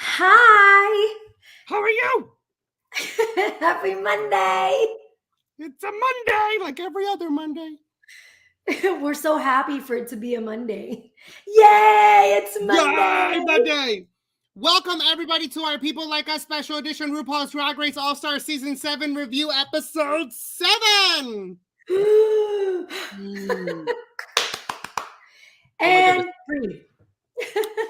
Hi. How are you? Happy Monday. It's a Monday, like every other Monday. We're so happy for it to be a Monday. Yay, it's Monday. Yay, Monday! Welcome, everybody, to our People Like Us special edition RuPaul's Drag Race All-Star Season 7 review, Episode 7! And breathe.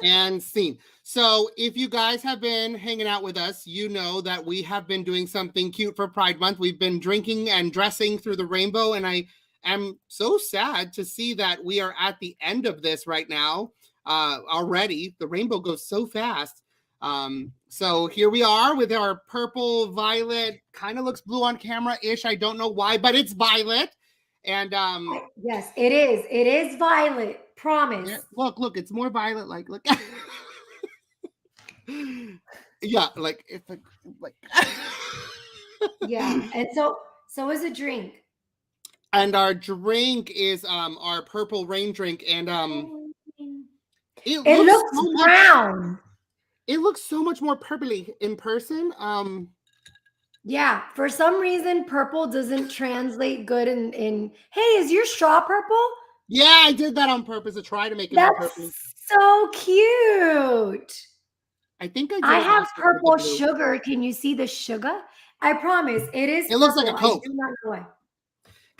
And scene. So if you guys have been hanging out with us, you know that we have been doing something cute for Pride Month. We've been drinking and dressing through the rainbow, and I am so sad to see that we are at the end of this right now already. The rainbow goes so fast. So here we are with our purple, violet, kind of looks blue on camera-ish. I don't know why, but it's violet. And yes, it is. It is violet. Promise. yeah, look, it's more violet. Like, look. Yeah, like it's like yeah, and so is a drink. And our drink is our purple rain drink, and it looks so brown. It looks so much more purpley in person. Yeah, for some reason purple doesn't translate good in hey, is your straw purple? Yeah, I did that on purpose to try to make it more purpley. So cute. I think I have purple sugar. Can you see the sugar? I promise it is. It looks like a Coke. I do not know why.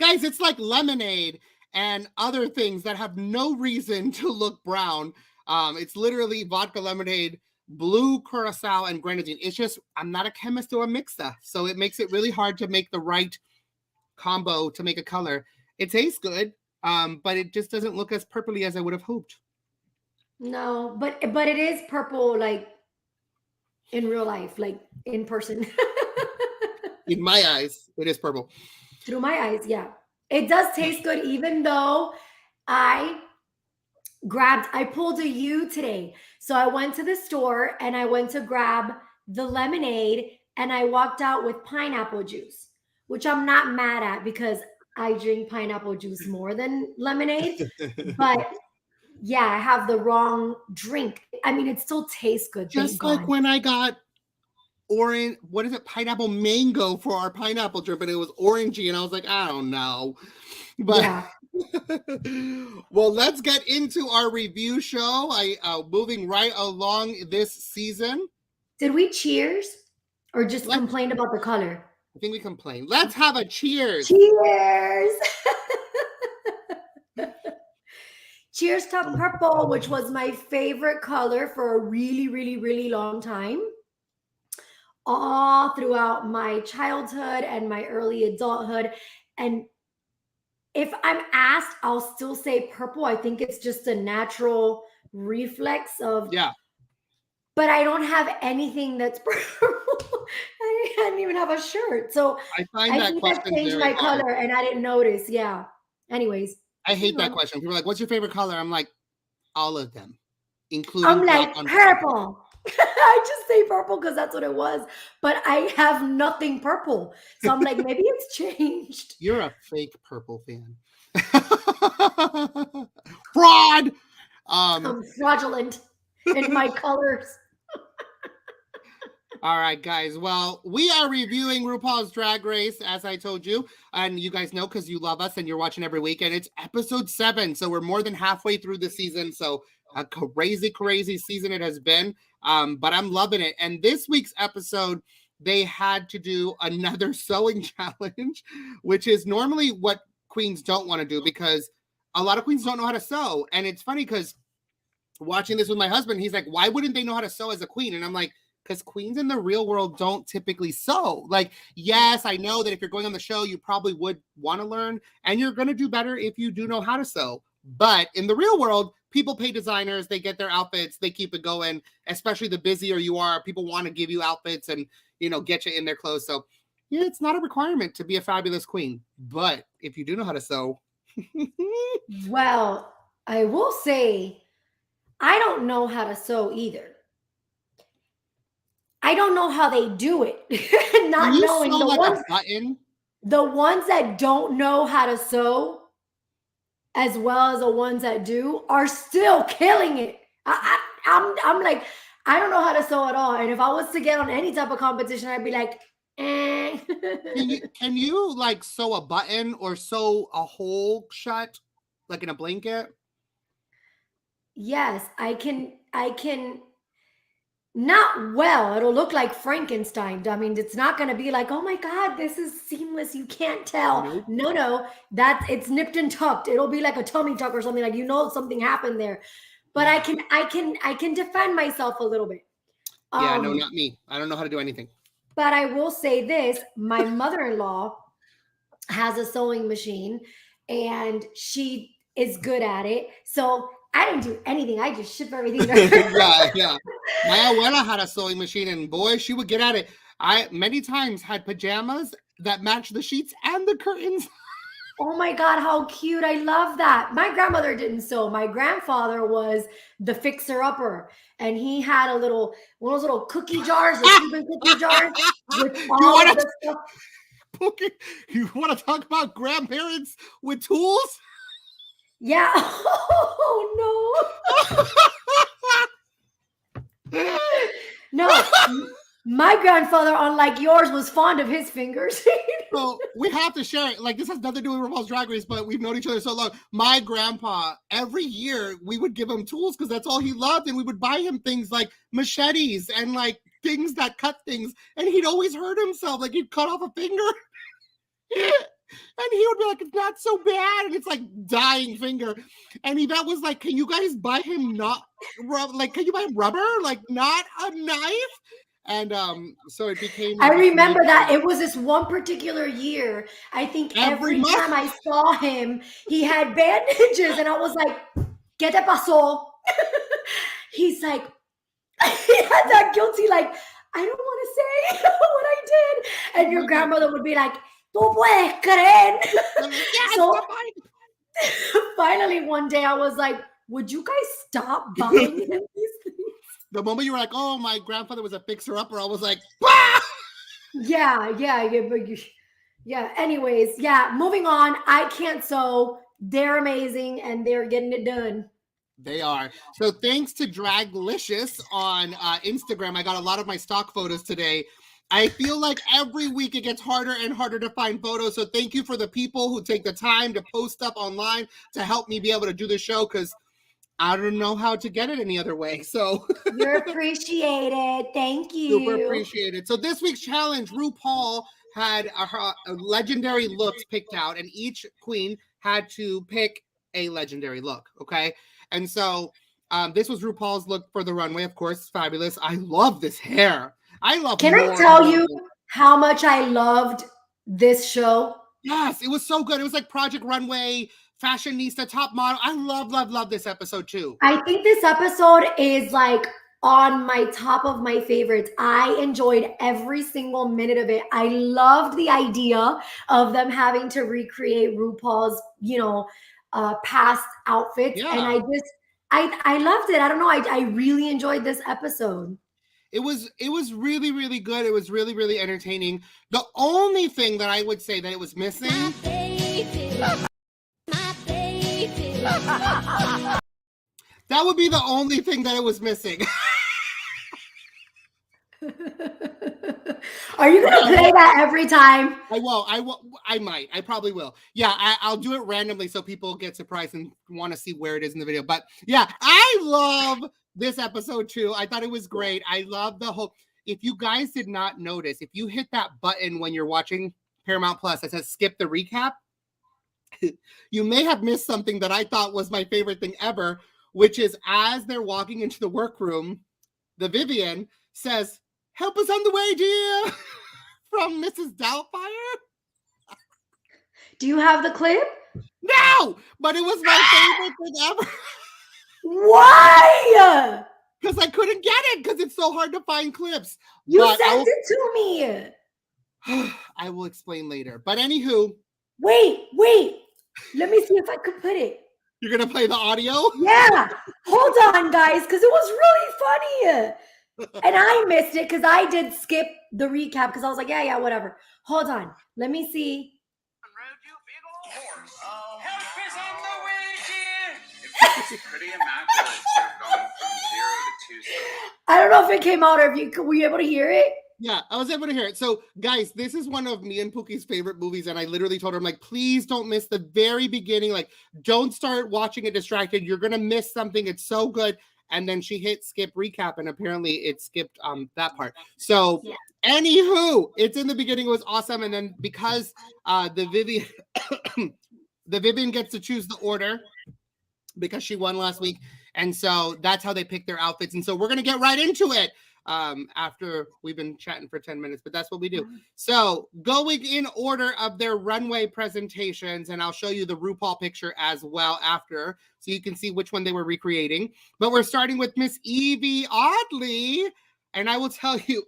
Guys, it's like lemonade and other things that have no reason to look brown. It's literally vodka lemonade, blue curacao, and grenadine. It's just, I'm not a chemist or a mixer, so it makes it really hard to make the right combo to make a color. It tastes good, but it just doesn't look as purpley as I would have hoped. No, but it is purple, like in real life, like in person. In my eyes, it is purple. Through my eyes, yeah. It does taste good, even though I pulled a U today. So I went to the store and I went to grab the lemonade and I walked out with pineapple juice, which I'm not mad at because I drink pineapple juice more than lemonade. But yeah, I have the wrong drink. I mean, it still tastes good. Just like when I got orange, what is it, pineapple mango for our pineapple drink, but it was orangey, and I was like, I don't know. But yeah. Well, let's get into our review show. Moving right along this season. Did we cheers or just complain about the color? I think we complained. Let's have a cheers. Cheers. Cheers to purple, which was my favorite color for a really, really, really long time. All throughout my childhood and my early adulthood. And if I'm asked, I'll still say purple. I think it's just a natural reflex of, yeah. But I don't have anything that's purple. I didn't even have a shirt. So I think I changed my color and I didn't notice. Yeah. Anyways. I hate that question. People are like, what's your favorite color? I'm like, all of them, including I'm like, purple. I just say purple because that's what it was. But I have nothing purple. So I'm like, maybe it's changed. You're a fake purple fan. Fraud! I'm fraudulent in my colors. All right, guys. Well, we are reviewing RuPaul's Drag Race, as I told you. And you guys know because you love us and you're watching every week. And it's episode 7. So we're more than halfway through the season. So a crazy, crazy season it has been. But I'm loving it. And this week's episode, they had to do another sewing challenge, which is normally what queens don't want to do because a lot of queens don't know how to sew. And it's funny because watching this with my husband, he's like, why wouldn't they know how to sew as a queen? And I'm like, because queens in the real world don't typically sew. Like, yes, I know that if you're going on the show, you probably would want to learn and you're going to do better if you do know how to sew. But in the real world, people pay designers, they get their outfits, they keep it going, especially the busier you are. People want to give you outfits and, you know, get you in their clothes. So yeah, it's not a requirement to be a fabulous queen. But if you do know how to sew. Well, I will say, I don't know how to sew either. I don't know how they do it. Not knowing the ones that don't know how to sew, as well as the ones that do, are still killing it. I'm like, I don't know how to sew at all. And if I was to get on any type of competition, I'd be like, eh. Can you like sew a button or sew a hole shut, like in a blanket? Yes, I can not well. It'll look like Frankenstein. I mean, it's not going to be like, oh my God, this is seamless. You can't tell. Nope. No, no, that's it's nipped and tucked. It'll be like a tummy tuck or something, like something happened there. But Yeah. I can defend myself a little bit. Yeah, no, not me. I don't know how to do anything. But I will say this, my mother-in-law has a sewing machine and she is good at it. So I didn't do anything. I just ship everything to her. Yeah, yeah. My abuela had a sewing machine, and boy, she would get at it. I many times had pajamas that matched the sheets and the curtains. Oh my God, how cute. I love that. My grandmother didn't sew. My grandfather was the fixer-upper. And he had one of those little cookie jars, the Cuban cookie jars with You all want of the stuff. to you want to talk about grandparents with tools? Yeah. Oh no. No. My grandfather, unlike yours, was fond of his fingers. So we have to share it. Like, this has nothing to do with RuPaul's Drag Race, but we've known each other so long. My grandpa, every year we would give him tools because that's all he loved, and we would buy him things like machetes and like things that cut things, and he'd always hurt himself, like he'd cut off a finger. And he would be like, it's not so bad, and it's like dying finger. And Yvette was like, can you guys buy him can you buy him rubber, like not a knife? And so it became I like remember that it was this one particular year. I think every every month. time I saw him, he had bandages, and I was like, "¿Qué te pasó?" He's like, he had that guilty, like, I don't want to say what I did. And your grandmother would be like, "Tú puedes creer." Yes, So finally, one day I was like, would you guys stop buying him these things? the moment you were like, oh, my grandfather was a fixer-upper, I was like, bah! Yeah. Yeah. Anyways, yeah, moving on. I can't sew. They're amazing and they're getting it done. They are. So thanks to Draglicious on Instagram, I got a lot of my stock photos today. I feel like every week it gets harder and harder to find photos. So thank you for the people who take the time to post up online to help me be able to do the show, because I don't know how to get it any other way. So You're appreciated. Thank you. super appreciated. So this week's challenge, RuPaul had her legendary looks picked out, and each queen had to pick a legendary look. Okay. And so this was RuPaul's look for the runway. Of course, fabulous. I love this hair. Can I tell you how much I loved this show? Yes, it was so good. It was like Project Runway, Fashionista, Top Model. I love this episode too. I think this episode is like on my top of my favorites. I enjoyed every single minute of it. I loved the idea of them having to recreate RuPaul's, past outfits. Yeah. And I loved it. I don't know. I really enjoyed this episode. It was really, really good. It was really, really entertaining. The only thing that I would say that it was missing. My baby. That would be the only thing that it was missing. Are you gonna play that every time? I won't. I might. I probably will. Yeah, I'll do it randomly so people get surprised and want to see where it is in the video. But yeah, I love this episode too. I thought it was great. I love the whole. If you guys did not notice, if you hit that button when you're watching Paramount Plus that says skip the recap, you may have missed something that I thought was my favorite thing ever, which is as they're walking into the workroom, the Vivian says, "Help us on the way, dear," from Mrs. Doubtfire. Do you have the clip? No, but it was my favorite thing ever. Why? Because I couldn't get it because it's so hard to find clips. You But sent it to me. I will explain later. But anywho. Wait. Let me see if I could put it. You're going to play the audio? Yeah. Hold on, guys, because it was really funny. And I missed it because I did skip the recap because I was like, yeah, whatever. Hold on. Let me see. Help is on the way, dear. It's pretty immaculate. You've gone from 0 to I don't know if it came out or if were you able to hear it? Yeah, I was able to hear it. So, guys, this is one of me and Pookie's favorite movies, and I literally told her, I'm like, please don't miss the very beginning. Like, don't start watching it distracted. You're gonna miss something. It's so good. And then she hit skip recap, and apparently it skipped that part. So, Yeah. anywho, it's in the beginning. It was awesome, and then because the Vivian, the Vivian gets to choose the order because she won last week, and so that's how they pick their outfits. And so we're gonna get right into it. After we've been chatting for 10 minutes, but that's what we do. So going in order of their runway presentations, and I'll show you the RuPaul picture as well after, so you can see which one they were recreating. But we're starting with Miss Evie Oddly, and I will tell you,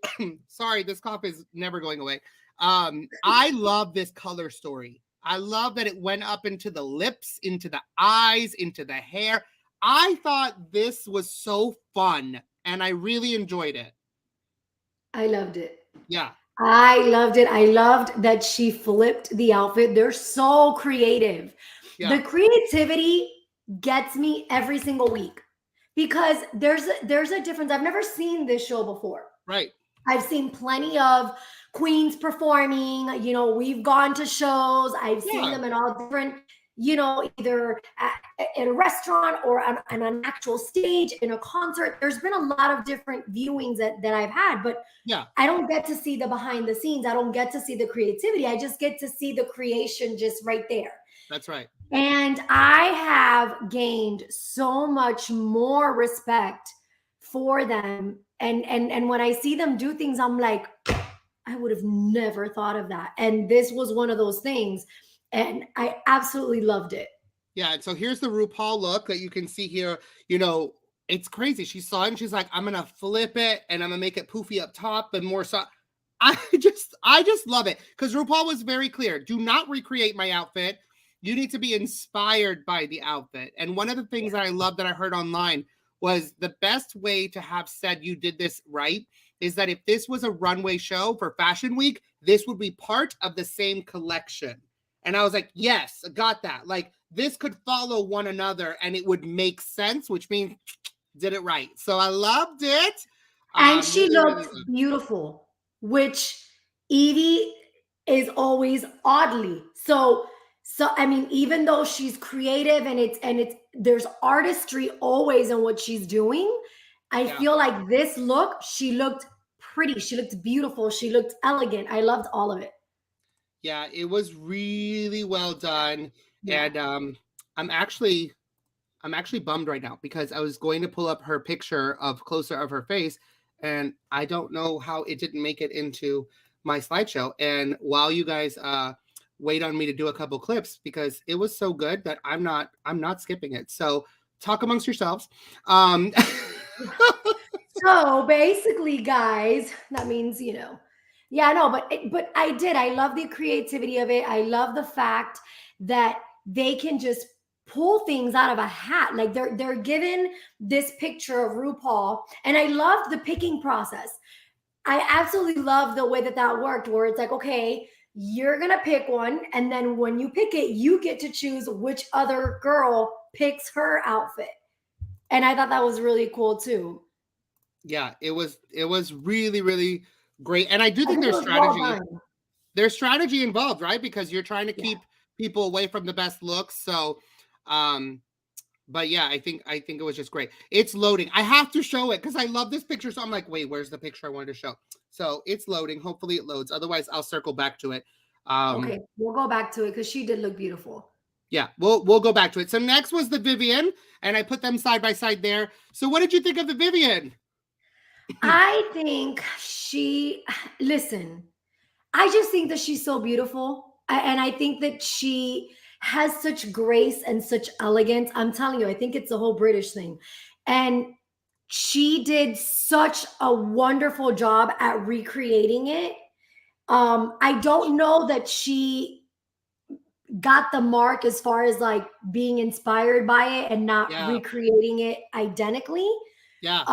sorry, this cough is never going away. I love this color story. I love that it went up into the lips, into the eyes, into the hair. I thought this was so fun, and I really enjoyed it. I loved it. Yeah. I loved it. I loved that she flipped the outfit. They're so creative. Yeah. The creativity gets me every single week because there's a difference. I've never seen this show before. Right. I've seen plenty of queens performing. You know, we've gone to shows. I've seen them in all different, you know, either at a restaurant or on an actual stage in a concert. There's been a lot of different viewings that I've had, but yeah, I don't get to see the behind the scenes. I don't get to see the creativity. I just get to see the creation just right there. That's right. And I have gained so much more respect for them. And when I see them do things, I'm like, I would have never thought of that. And this was one of those things. And I absolutely loved it. Yeah. And so here's the RuPaul look that you can see here. You know, it's crazy. She saw it and she's like, I'm going to flip it and I'm going to make it poofy up top and more so. I just love it because RuPaul was very clear. Do not recreate my outfit. You need to be inspired by the outfit. And one of the things that I love that I heard online was the best way to have said you did this right is that if this was a runway show for Fashion Week, this would be part of the same collection. And I was like, yes, I got that. Like this could follow one another and it would make sense, which means did it right. So I loved it. And she looked beautiful, which Evie is always oddly. So I mean, even though she's creative and there's artistry always in what she's doing, I feel like this look, she looked pretty, she looked beautiful, she looked elegant. I loved all of it. Yeah, it was really well done. Yeah. And I'm actually bummed right now because I was going to pull up her picture of closer of her face and I don't know how it didn't make it into my slideshow. And while you guys wait on me to do a couple clips because it was so good that I'm not skipping it. So talk amongst yourselves. So basically, guys, that means, you know, yeah, no, but I love the creativity of it. I love the fact that they can just pull things out of a hat. Like they're given this picture of RuPaul, and I love the picking process. I absolutely love the way that worked, where it's like, okay, you're gonna pick one, and then when you pick it, you get to choose which other girl picks her outfit. And I thought that was really cool too. Yeah, it was really, really great. And I do think there's strategy involved, right? Because you're trying to keep people away from the best looks. So but yeah, I think it was just great. It's loading. I have to show it because I love this picture. So I'm like, wait, where's the picture I wanted to show? So it's loading. Hopefully it loads. Otherwise, I'll circle back to it. Okay, we'll go back to it because she did look beautiful. Yeah, we'll go back to it. So next was the Vivian, and I put them side by side there. So what did you think of the Vivian? I think I just think that she's so beautiful. And I think that she has such grace and such elegance. I'm telling you, I think it's the whole British thing. And she did such a wonderful job at recreating it. I don't know that she got the mark as far as like being inspired by it and not recreating it identically. Yeah.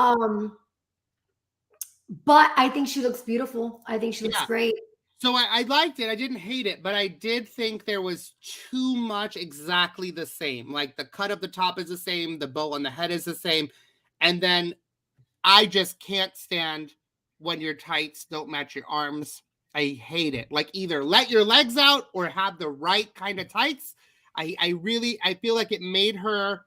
But I think she looks beautiful. I think she looks great. So I liked it. I didn't hate it, but I did think there was too much exactly the same. Like the cut of the top is the same. The bow on the head is the same. And then I just can't stand when your tights don't match your arms. I hate it. Like either let your legs out or have the right kind of tights. I feel like it made her,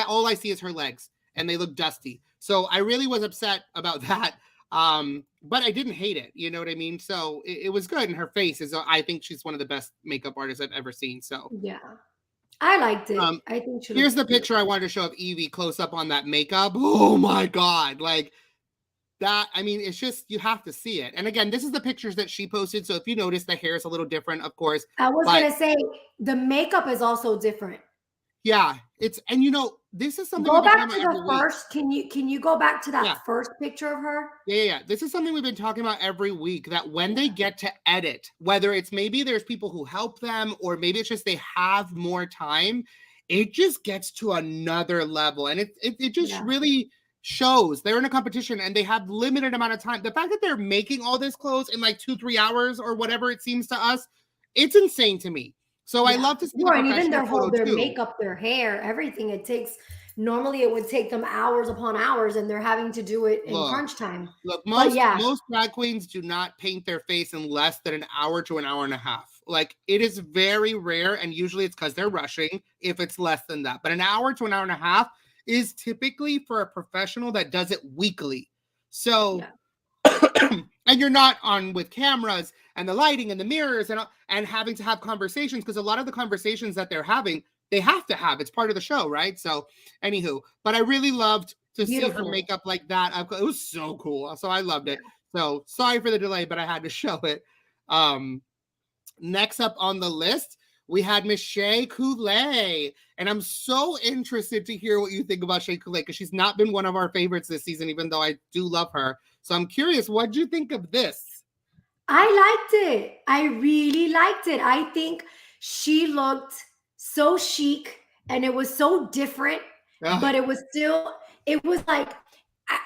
all I see is her legs and they look dusty. So I really was upset about that. But I didn't hate it. You know what I mean? So it was good. And her face is, I think she's one of the best makeup artists I've ever seen. So Yeah. I liked it. um, I think she here's looked the picture I wanted to show of Evie close up on that makeup. Oh my God. Like that. I mean, it's just, you have to see it. And again, this is the pictures that she posted. So if you notice, the hair is a little different, of course. I was But gonna say the makeup is also different. yeah, and this is something Go we've been back talking to about the every week. first. Can you go back to that Yeah. first picture of her? Yeah. This is something we've been talking about every week, that when they get to edit, whether it's maybe there's people who help them or maybe it's just they have more time, it just gets to another level. And it just really shows they're in a competition and they have limited amount of time. The fact that they're making all this clothes in like 2-3 hours or whatever it seems to us, it's insane to me. So I love to see the and even professional their too. makeup, their hair, everything. It takes, normally it would take them hours upon hours, and they're having to do it in crunch time. Look, But most drag queens do not paint their face in less than an hour to an hour and a half. Like it is very rare, and usually it's because they're rushing if it's less than that. But an hour to an hour and a half is typically for a professional that does it weekly. So and you're not on with cameras and the lighting and the mirrors and having to have conversations, because a lot of the conversations that they're having, they have to have. It's part of the show, right? So anywho, but I really loved to see her makeup like that. It was so cool. So I loved it. So sorry for the delay, but I had to show it. Next up on the list, we had Miss Shea Coulee. And I'm so interested to hear what you think about Shea Coulee, because she's not been one of our favorites this season, even though I do love her. So I'm curious, what do you think of this? I liked it. I really liked it. I think she looked so chic and it was so different, but it was like,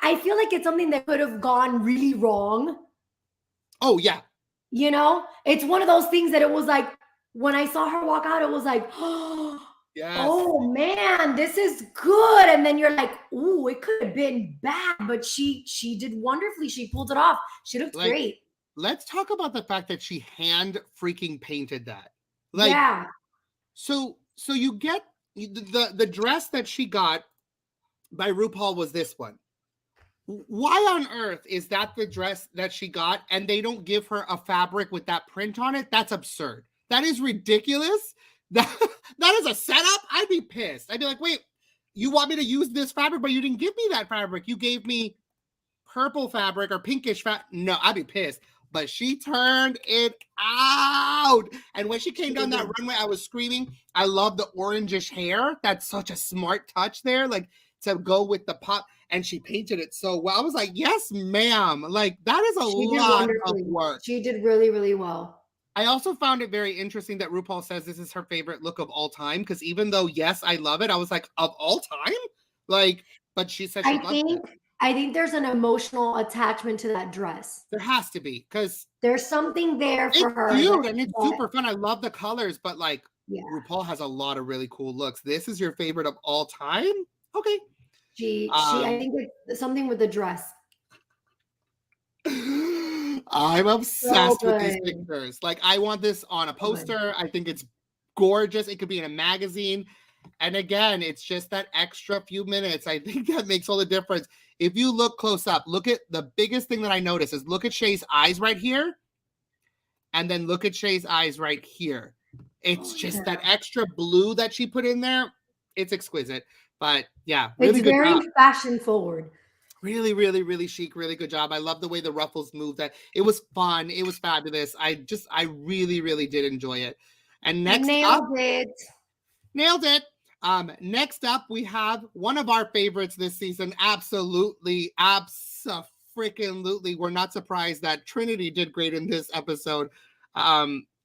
I feel like it's something that could have gone really wrong. Oh, yeah. You know, it's one of those things that it was like, when I saw her walk out, it was like, oh, oh man, this is good. And then you're like, ooh, it could have been bad, but she did wonderfully. She pulled it off. She looked great. Let's talk about the fact that she hand freaking painted that. Like, so you get the dress that she got by RuPaul was this one. Why on earth is that the dress that she got and they don't give her a fabric with that print on it? That's absurd. That is ridiculous. That is a setup. I'd be pissed. I'd be like, wait, you want me to use this fabric, but you didn't give me that fabric. You gave me purple fabric or pinkish fabric. No, I'd be pissed. But she turned it out. And when she came down that runway, I was screaming. I love the orangish hair. That's such a smart touch there. Like to go with the pop. And she painted it so well. I was like, yes, ma'am. Like that is a lot of work. She did really, really well. I also found it very interesting that RuPaul says this is her favorite look of all time. Because even though, yes, I love it, I was like, of all time? Like, but she said she loved it. I think there's an emotional attachment to that dress. There has to be, because there's something there for her. It's cute and it's super fun. I love the colors, but like RuPaul has a lot of really cool looks. This is your favorite of all time? Okay. I think it's something with the dress. I'm obsessed with these pictures. Like, I want this on a poster. I think it's gorgeous. It could be in a magazine. And again, it's just that extra few minutes. I think that makes all the difference. If you look close up, look at the biggest thing that I notice is look at Shay's eyes right here. And then look at Shay's eyes right here. It's just that extra blue that she put in there. It's exquisite. But yeah, really it's very fashion forward. Really, really, really chic. Really good job. I love the way the ruffles moved. That it was fun. It was fabulous. I really, really did enjoy it. And next nailed it. Next up, we have one of our favorites this season. Absolutely. We're not surprised that Trinity did great in this episode.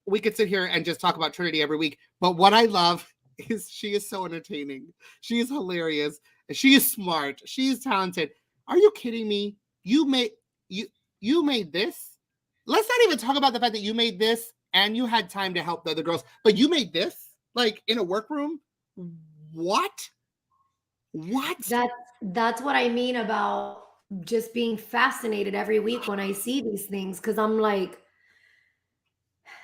We could sit here and just talk about Trinity every week. But what I love is she is so entertaining. She is hilarious. She is smart. She is talented. Are you kidding me? You made this? Let's not even talk about the fact that you made this and you had time to help the other girls, but you made this like in a workroom? What? What? That's that's what I mean about just being fascinated every week when I see these things because I'm like,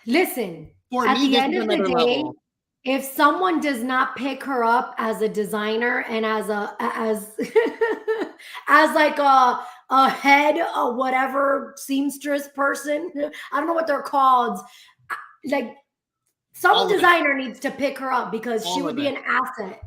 listen, For at me, the this end is of the another day, level. if someone does not pick her up as a designer and as as like a head a whatever seamstress person, I don't know what they're called. Like some All of it. designer needs to pick her up because she All would of be it. an asset.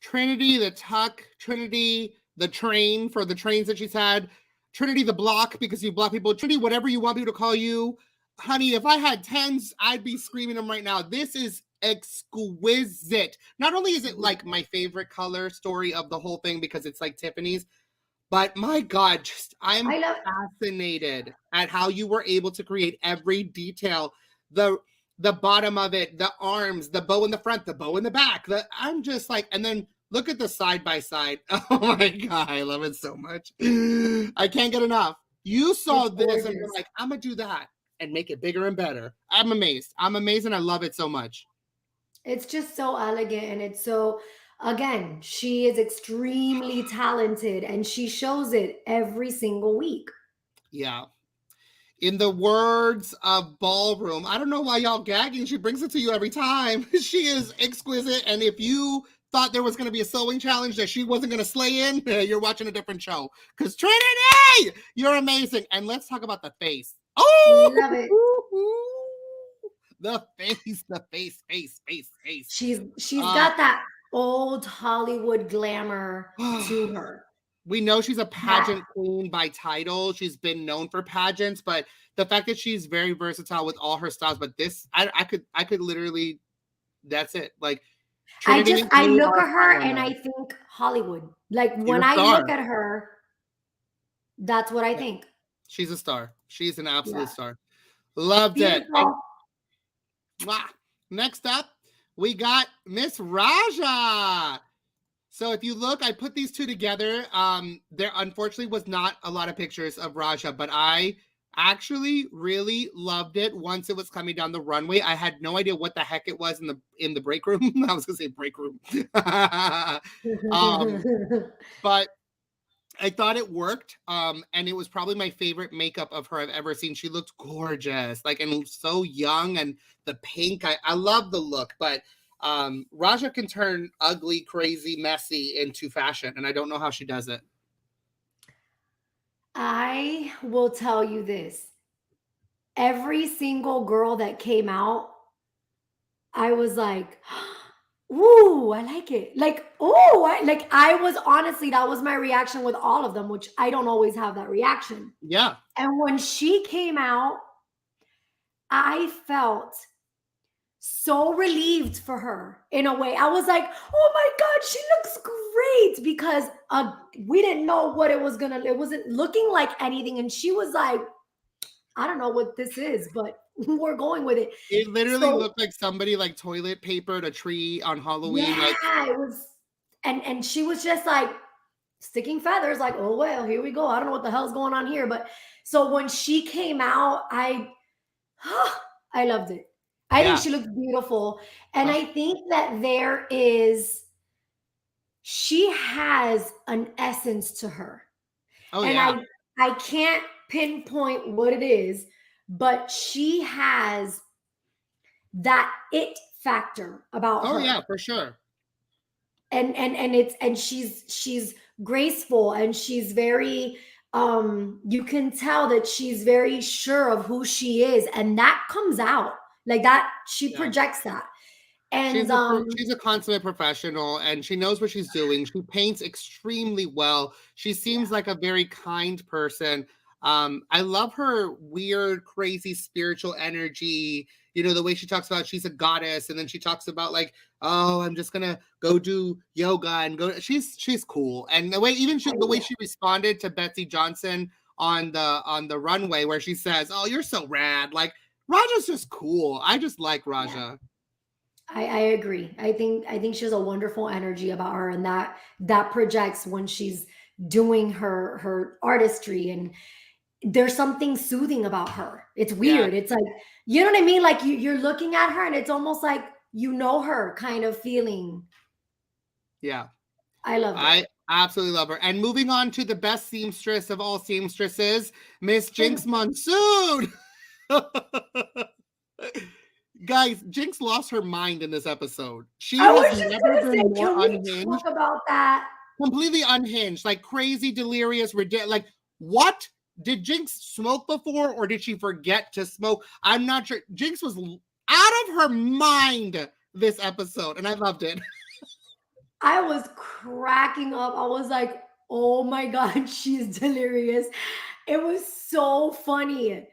Trinity, the tuck, Trinity, the train for the trains that she's had, Trinity, the block because you block people, Trinity, whatever you want people to call you. Honey, if I had tens, I'd be screaming them right now. This is exquisite. Not only is it like my favorite color story of the whole thing because it's like Tiffany's, but my God, just I'm I love fascinated at how you were able to create every detail. The the bottom of it, the arms, the bow in the front, the bow in the back. I'm just like, and then look at the side by side. Oh my God, I love it so much. I can't get enough. You saw it's this and you're gorgeous. like, I'm gonna do that and make it bigger and better. I'm amazed. I'm amazed and I love it so much. It's just so elegant and it's so again, she is extremely talented and she shows it every single week. Yeah. In the words of Ballroom, I don't know why y'all gagging. She brings it to you every time. She is exquisite. And if you thought there was going to be a sewing challenge that she wasn't going to slay in, you're watching a different show. Because Trinity, you're amazing. And let's talk about the face. Love it. Oh, the face, the face. She's Uh, got that old Hollywood glamour to her. we know she's a That pageant queen by title. She's been known for pageants, but the fact that she's very versatile with all her styles, but this I could literally that's it. Like Trinity, I you look are at her fire. and I think Hollywood. Like She's when a I look star. at her, that's what I Yeah, think. she's a star. She's an absolute Yeah. star. Loved it. And Beautiful. mwah, next up, we got Miss Raja. So if you look, I put these two together. There unfortunately was not a lot of pictures of Raja, but I actually really loved it once it was coming down the runway. I had no idea what the heck it was in the break room. I was gonna say break room. um, but I thought it worked. And it was probably my favorite makeup of her I've ever seen. She looked gorgeous, like and so young, and the pink. I love the look, but Raja can turn ugly, crazy, messy into fashion, and I don't know how she does it. I will tell you this. Every single girl that came out, I was like, "Ooh, I like it." Like, "Oh, I was honestly that was my reaction with all of them, which I don't always have that reaction. Yeah, And when she came out, I felt so relieved for her in a way. I was like, "Oh my god, she looks great," because we didn't know what it wasn't looking like anything and she was like, "I don't know what this is, but we're going with it." it literally So looked like somebody like toilet papered a tree on Halloween. Like, yeah, it was, and she was just like sticking feathers, like, oh well, here we go. I don't know what the hell's going on here, but so when she came out, I loved it. I think yeah, she looked beautiful, and uh, I think that she has an essence to her, oh and yeah, I can't pinpoint what it is, but she has that it factor about oh yeah, her for sure. and it's and she's graceful and she's very you can tell that she's very sure of who she is and that comes out like that she Yeah. projects that and um She's a consummate professional and she knows what she's doing. She paints extremely well. She yeah, seems like a very kind person. I love her weird, crazy spiritual energy. You know, the way she talks about she's a goddess, and then she talks about like, oh, I'm just gonna go do yoga and go. She's cool. And the way the way yeah, she responded to Betsy Johnson on the runway where she says, "Oh, you're so rad." Like Raja's just cool. I just like yeah. Raja. I agree. I think she has a wonderful energy about her, and that projects when she's doing her artistry, and there's something soothing about her. It's Yeah. weird. It's like you know what I mean. Like you're looking at her, and it's almost like you know her kind of feeling. Yeah. I loved it. I absolutely love her. And moving on to the best seamstress of all seamstresses, Miss Jinx Monsoon. Guys, Jinx lost her mind in this episode. She I was has just never gonna been say, more can we unhinged, talk about that? completely unhinged, like crazy, delirious, ridiculous. Like, what? Did Jinx smoke before or did she forget to smoke? I'm not sure. Jinx was out of her mind this episode, and I loved it. I was cracking up. I was like, oh my God, she's delirious. It was so funny.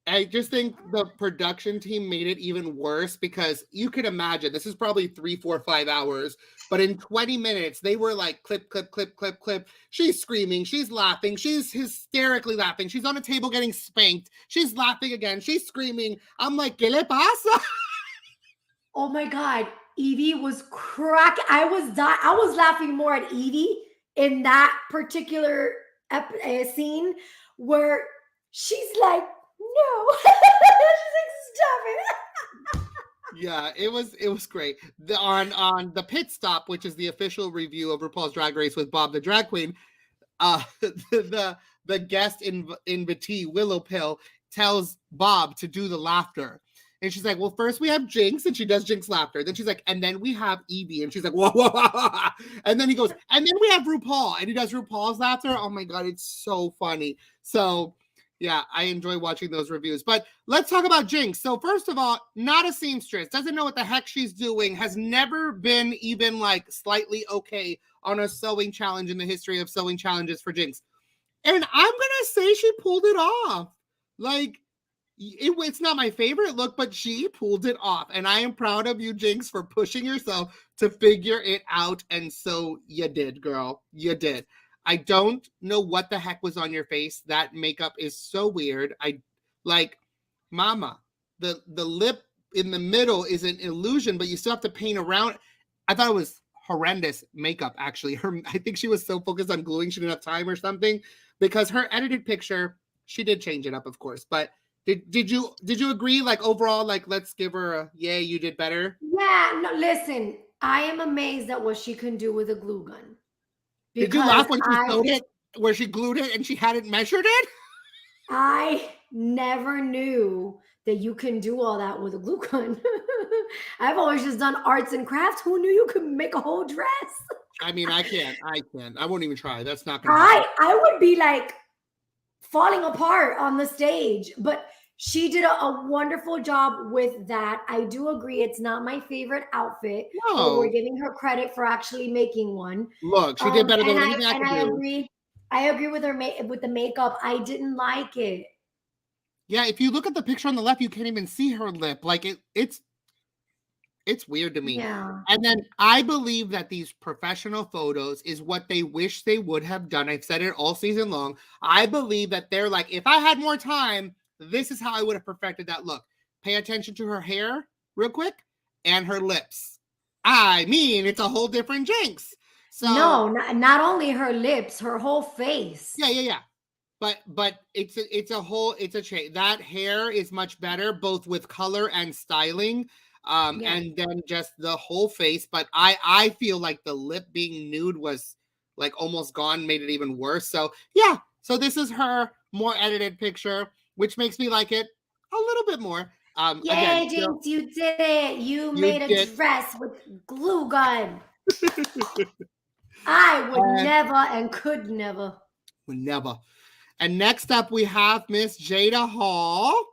I just think the production team made it even worse because you could imagine this is probably 3, 4, 5 hours, but in 20 minutes, they were like clip, clip, clip, clip, clip. She's screaming, she's laughing, she's hysterically laughing. She's on a table getting spanked. She's laughing again, she's screaming. I'm like, ¿Qué le pasa? Oh my God. Evie was cracking. I was laughing more at Evie in that particular scene where she's like, no. She's like, stop it. Yeah, it was great. On the pit stop, which is the official review of RuPaul's Drag Race with Bob the Drag Queen, the guest invitee Willow Pill tells Bob to do the laughter. And she's like, well, first we have Jinx, and she does Jinx laughter. Then she's like, and then we have Evie. And she's like, whoa, whoa, whoa, whoa. And then he goes, and then we have RuPaul. And he does RuPaul's laughter. Oh my God, it's so funny. So yeah, I enjoy watching those reviews. But let's talk about Jinx. So first of all, not a seamstress, doesn't know what the heck she's doing, has never been even like slightly okay on a sewing challenge in the history of sewing challenges for Jinx. And I'm going to say she pulled it off. Like, it's not my favorite look, but she pulled it off. And I am proud of you, Jinx, for pushing yourself to figure it out. And so you did, girl. You did. I don't know what the heck was on your face. That makeup is so weird. I like, mama, the lip in the middle is an illusion, but you still have to paint around. I thought it was horrendous makeup, actually. I think she was so focused on gluing, she didn't have time or something, because her edited picture, she did change it up, of course, but did you agree, like, overall, like, let's give her a yay, you did better? Yeah, no, listen, I am amazed at what she can do with a glue gun. Did you laugh when she sewed it, where she glued it and she hadn't measured it? I never knew that you can do all that with a glue gun. I've always just done arts and crafts. Who knew you could make a whole dress? I mean, I can't. I won't even try. That's not gonna happen. I would be like falling apart on the stage, but she did a wonderful job with that. I do agree it's not my favorite outfit, but we're giving her credit for actually making one. Look, she did better than anything I could do. I agree. I agree with her with the makeup. I didn't like it. Yeah, if you look at the picture on the left, you can't even see her lip. Like it's weird to me. Yeah. And then I believe that these professional photos is what they wish they would have done. I've said it all season long. I believe that they're like, if I had more time, this is how I would have perfected that look. Pay attention to her hair real quick and her lips. I mean, it's a whole different Jinx. So no, not only her lips, her whole face. Yeah. But it's a change. That hair is much better, both with color and styling. And then just the whole face. But I feel like the lip being nude was like almost gone, made it even worse. So yeah, so this is her more edited picture, which makes me like it a little bit more. Yay, Jinx, you did it. You made a dress with glue gun. I would never and could never. Would never. And next up, we have Miss Jada Hall,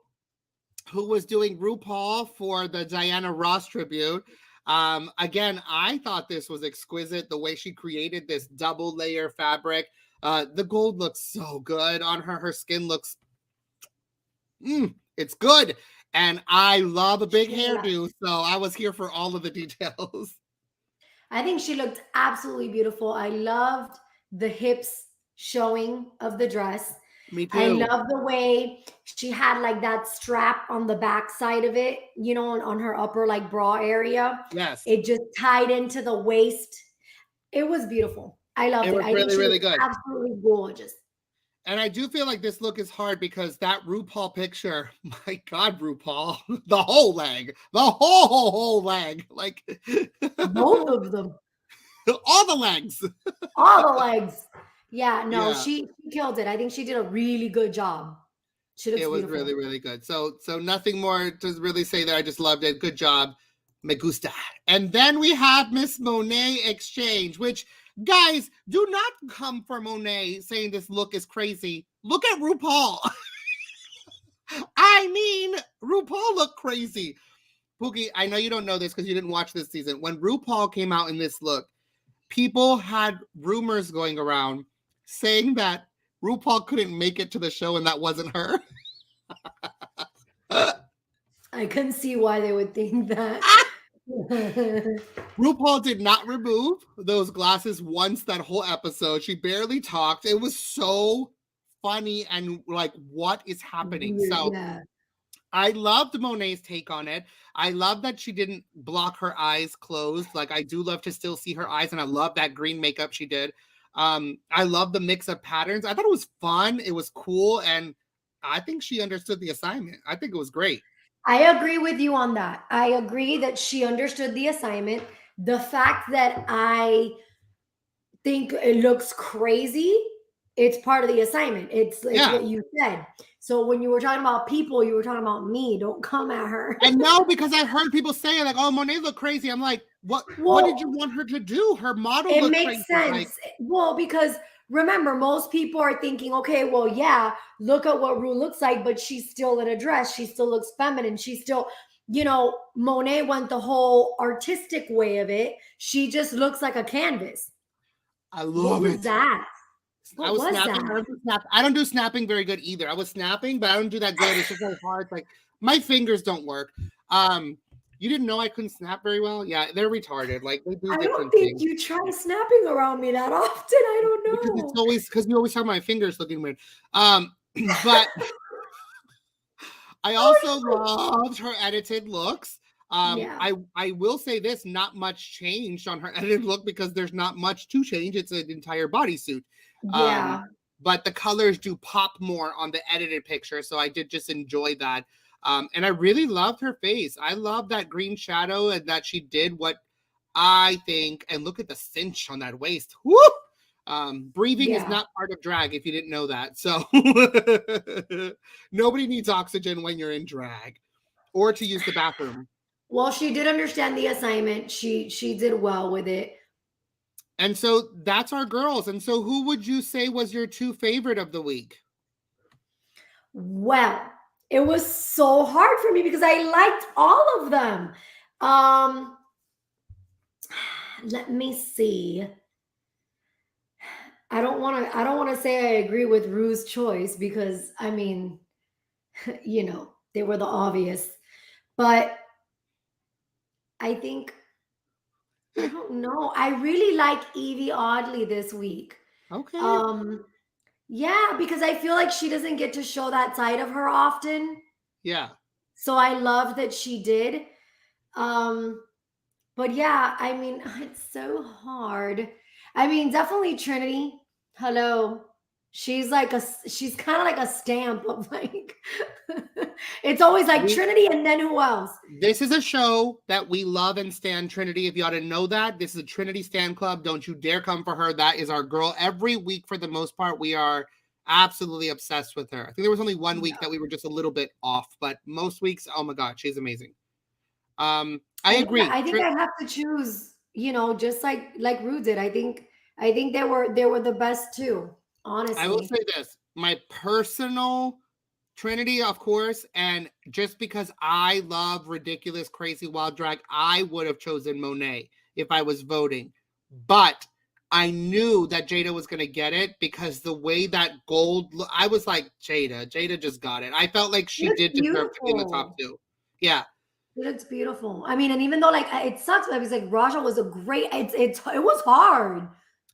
who was doing RuPaul for the Diana Ross tribute. Again, I thought this was exquisite, the way she created this double layer fabric. The gold looks so good on her. Her skin looks, it's good. And I love a big hairdo, so I was here for all of the details. I think she looked absolutely beautiful. I loved the hips showing of the dress. Me too. I love the way she had like that strap on the back side of it, you know, on her upper like bra area. Yes. It just tied into the waist. It was beautiful. I loved it. It was really, really good. Absolutely gorgeous. And I do feel like this look is hard because that RuPaul picture, my God, RuPaul, the whole leg, like both of them. All the legs. All the legs. Yeah, no, Yeah. she killed it. I think she did a really good job. She looks It was beautiful. really, really good. So nothing more to really say that I just loved it. Good job. Me gusta. And then we have Miss Monet Exchange, which, guys, do not come for Monet saying this look is crazy. Look at RuPaul. I mean, RuPaul looked crazy. Pookie, I know you don't know this because you didn't watch this season. When RuPaul came out in this look, people had rumors going around saying that RuPaul couldn't make it to the show and that wasn't her. I couldn't see why they would think that. RuPaul did not remove those glasses once that whole episode. She barely talked. It was so funny and like, what is happening? Weird, So yeah. I loved Monet's take on it. I love that she didn't block her eyes closed. Like, I do love to still see her eyes, and I love that green makeup she did. I love the mix of patterns. I thought it was fun. It was cool, and I think she understood the assignment. I think it was great. I agree with you on that. I agree that she understood the assignment. The fact that I think it looks crazy, it's part of the assignment. It's Yeah. what you said. So when you were talking about people, you were talking about me. Don't come at her. And no, because I heard people say like, "Oh, Monet looked crazy." I'm like, "What? What did you want her to do? Her model It looked makes crazy." sense. Like, Well, because remember, most people are thinking, okay, well, yeah, look at what Rue looks like, but she's still in a dress. She still looks feminine. She's still, Monet went the whole artistic way of it. She just looks like a canvas. I What love was it. that? I What was was snapping. that? I don't do snapping very good either. I was snapping, but I don't do that good. It's just so hard. Like, my fingers don't work. You didn't know I couldn't snap very well? Yeah, they're retarded. Like, they do I don't different think things. you try snapping around me that often. I don't Because it's know. always because you always have my fingers looking weird. But I also loved her edited looks. Yeah. I will say this: not much changed on her edited look because there's not much to change. It's an entire bodysuit. Yeah. But the colors do pop more on the edited picture, so I did just enjoy that. And I really loved her face. I love that green shadow and that she did what I think. And look at the cinch on that waist. Woo! Breathing is Yeah. not part of drag if you didn't know that. So nobody needs oxygen when you're in drag or to use the bathroom. Well, she did understand the assignment. She did well with it. And so that's our girls. And so who would you say was your two favorite of the week? Well, it was so hard for me because I liked all of them. Let me see. I don't want to say I agree with Rue's choice because I mean, they were the obvious. But I think I don't know. I really like Evie Oddly this week. Okay. Yeah, because I feel like she doesn't get to show that side of her often. Yeah. So I love that she did. But yeah, I mean, it's so hard. I mean, definitely Trinity. Hello. She's kind of like a stamp of like it's always like Trinity and then who else? This is a show that we love and stand Trinity. If you ought to know that, this is a Trinity Stan Club. Don't you dare come for her. That is our girl. Every week, for the most part, we are absolutely obsessed with her. I think there was only one week that we were just a little bit off, but most weeks, oh my God, she's amazing. I agree. I think I have to choose, just like Rue did. I think they were the best too. Honestly, I will say this: my personal Trinity, of course, and just because I love ridiculous, crazy, wild drag, I would have chosen Monet if I was voting. But I knew that Jada was going to get it because the way that gold, I was like, Jada just got it. I felt like she did deserve to be in the top two. Yeah. It looks beautiful. I mean, and even though like it sucks, I was like, Raja was a great. It was hard.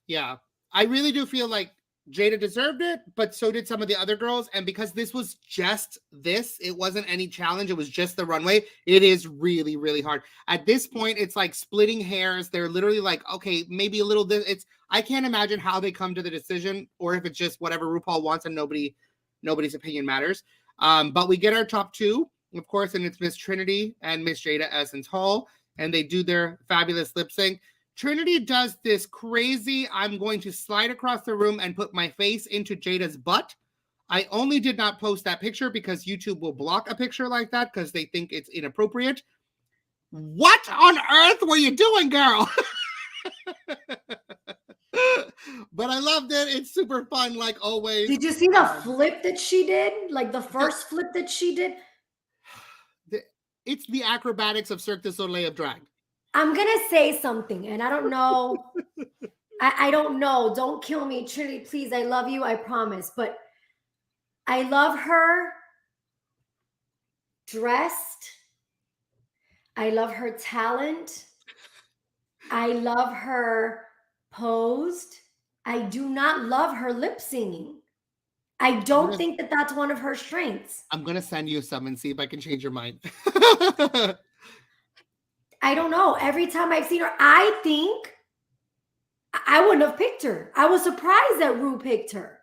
Yeah, I really do feel like Jada deserved it, but so did some of the other girls. And because this was just this, it wasn't any challenge. It was just the runway. It is really, really hard. At this point, it's like splitting hairs. They're literally like, okay, maybe a little this. I can't imagine how they come to the decision, or if it's just whatever RuPaul wants and nobody's opinion matters. But we get our top two, of course, and it's Miss Trinity and Miss Jada Essence Hall, and they do their fabulous lip sync. Trinity does this crazy, I'm going to slide across the room and put my face into Jada's butt. I only did not post that picture because YouTube will block a picture like that because they think it's inappropriate. What on earth were you doing, girl? But I loved it. It's super fun, like always. Did you see the flip that she did? Like the first flip that she did? It's the acrobatics of Cirque du Soleil of drag. I'm going to say something, and I don't know. I don't know. Don't kill me, Trinity, please. I love you. I promise. But I love her dressed. I love her talent. I love her posed. I do not love her lip singing. I don't think that that's one of her strengths. I'm going to send you some and see if I can change your mind. I don't know. Every time I've seen her, I think I wouldn't have picked her. I was surprised that Ru picked her.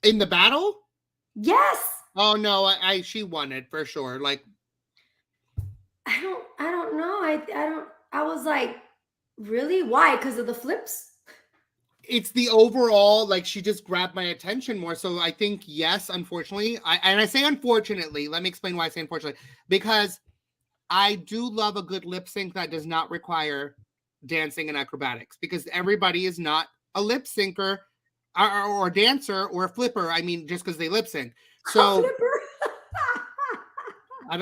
In the battle? Yes. Oh no, she won it for sure. Like I don't know. I was like, really? Why? Because of the flips? It's the overall, like she just grabbed my attention more. So I think yes, unfortunately. I say unfortunately. Let me explain why I say unfortunately. Because I do love a good lip sync that does not require dancing and acrobatics, because everybody is not a lip syncer or dancer or a flipper. I mean, just because they lip sync. So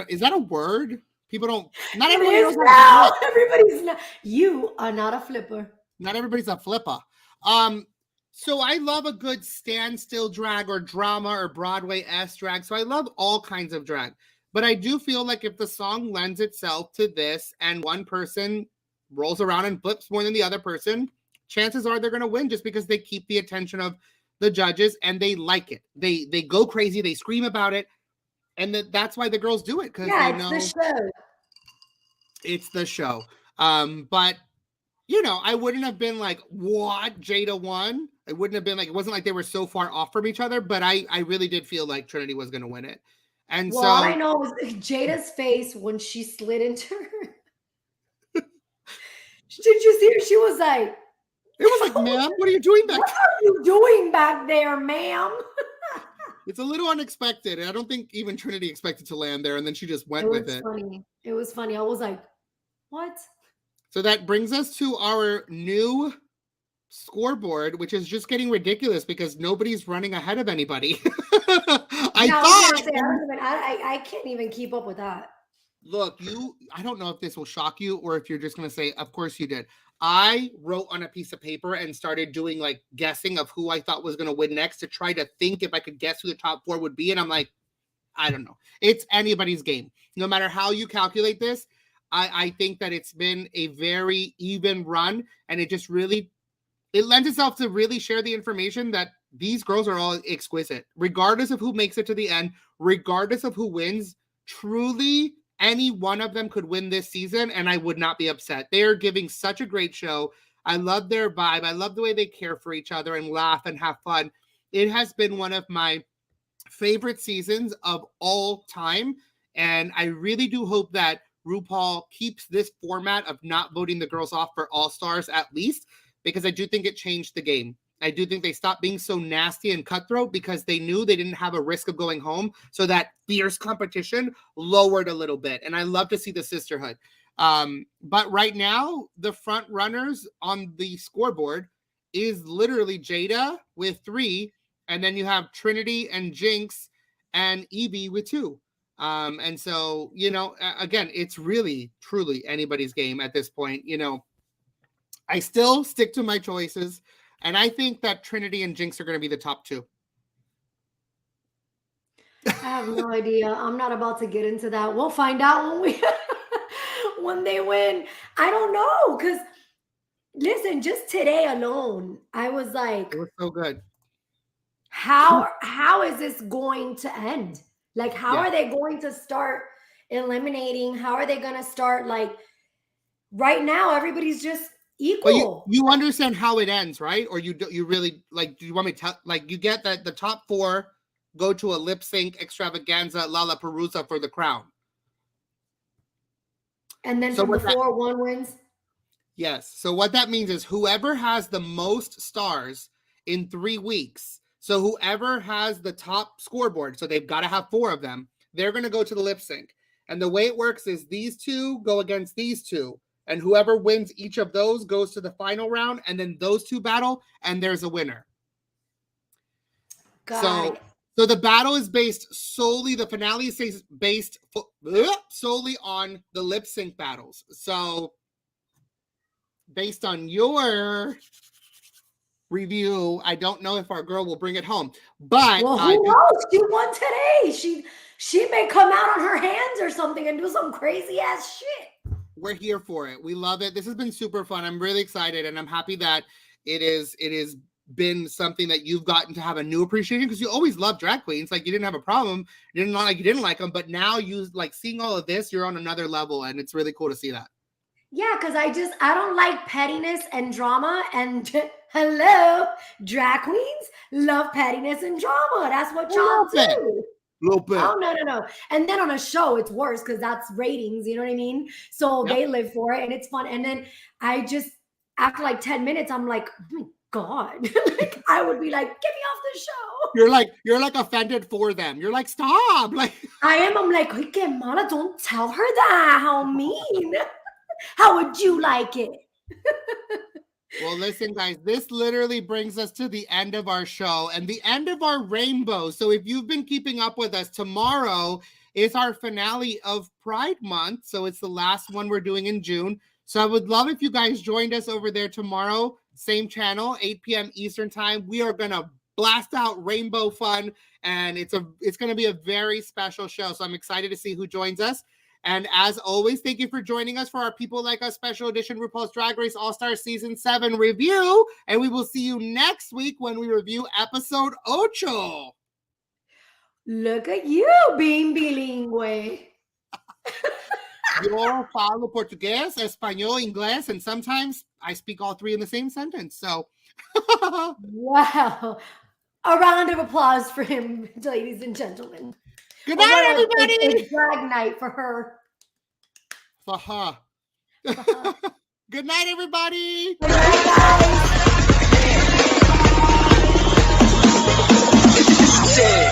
is that a word? People don't. Not everybody knows now. Everybody's not. You are not a flipper. Not everybody's a flipper. So I love a good standstill drag or drama or Broadway-esque drag. So I love all kinds of drag. But I do feel like if the song lends itself to this and one person rolls around and flips more than the other person, chances are they're going to win just because they keep the attention of the judges and they like it. They go crazy. They scream about it. And that's why the girls do it. Because they know the show. It's the show. But, you know, I wouldn't have been like, what? Jada won? I wouldn't have been like, it wasn't like they were so far off from each other. But I really did feel like Trinity was going to win it. And well, all I know was Jada's face when she slid into her. Did you see her? She was like, it was like, ma'am, what are you doing back there? What are you doing back there, ma'am? It's a little unexpected. I don't think even Trinity expected to land there, and then she just went with it. It was funny. I was like, what? So that brings us to our new scoreboard, which is just getting ridiculous because nobody's running ahead of anybody. I can't even keep up with that. Look, I don't know if this will shock you or if you're just going to say, of course you did. I wrote on a piece of paper and started doing like guessing of who I thought was going to win next to try to think if I could guess who the top four would be. And I'm like, I don't know. It's anybody's game. No matter how you calculate this, I think that it's been a very even run, and it just really, it lends itself to really share the information that these girls are all exquisite, regardless of who makes it to the end, regardless of who wins. Truly, any one of them could win this season, and I would not be upset. They are giving such a great show. I love their vibe. I love the way they care for each other and laugh and have fun. It has been one of my favorite seasons of all time, and I really do hope that RuPaul keeps this format of not voting the girls off for All-Stars at least, because I do think it changed the game. I do think they stopped being so nasty and cutthroat because they knew they didn't have a risk of going home. So that fierce competition lowered a little bit. And I love to see the sisterhood. But right now, the front runners on the scoreboard is literally Jada with 3. And then you have Trinity and Jinx and Evie with 2. And so, you know, again, it's really, truly anybody's game at this point. You know, I still stick to my choices. And I think that Trinity and Jinx are going to be the top 2. I have no idea. I'm not about to get into that. We'll find out when they win. I don't know. Because, listen, just today alone, I was like, it was so good. How is this going to end? Like, how are they going to start eliminating? How are they going to start, like, right now, everybody's just equal. But you understand how it ends, right? Or you really, like, do you want me to tell, like, you get that the top 4 go to a lip sync extravaganza Lollapalooza for the crown. And then so from the 4, 1 wins? Yes. So what that means is whoever has the most stars in 3 weeks. So whoever has the top scoreboard, so they've got to have 4 of them, they're going to go to the lip sync. And the way it works is these 2 go against these 2. And whoever wins each of those goes to the final round. And then those 2 battle and there's a winner. So the battle is based solely, the finale is based solely on the lip sync battles. So based on your review, I don't know if our girl will bring it home, but well, who knows? She won today. She may come out on her hands or something and do some crazy ass shit. We're here for it. We love it. This has been super fun. I'm really excited, and I'm happy that it is been something that you've gotten to have a new appreciation, because you always loved drag queens. Like, you didn't have a problem. You didn't like them, but now you like seeing all of this, you're on another level, and it's really cool to see that. Yeah, because I don't like pettiness and drama. And hello, drag queens love pettiness and drama. That's what y'all do. Little bit. Oh, no. And then on a show, it's worse because that's ratings. You know what I mean? So they live for it and it's fun. And then I just, after like 10 minutes, I'm like, oh my God. Like, I would be like, get me off the show. You're like offended for them. You're like, stop. Like, I am. I'm like, okay, Mala, don't tell her that. How mean. How would you like it? Well, listen, guys, this literally brings us to the end of our show and the end of our rainbow. So if you've been keeping up with us, tomorrow is our finale of Pride Month. So it's the last one we're doing in June. So I would love if you guys joined us over there tomorrow, same channel, 8 p.m. Eastern time. We are going to blast out rainbow fun, and it's going to be a very special show. So I'm excited to see who joins us. And as always, thank you for joining us for our People Like Us special edition RuPaul's Drag Race All-Star Season 7 review. And we will see you next week when we review episode 8. Look at you being bilingüe. Yo falo Portugués, Español, Inglés, and sometimes I speak all 3 in the same sentence. So, wow. A round of applause for him, ladies and gentlemen. Good night, everybody. It's drag night for her. For her. Good night, everybody. Good night, guys.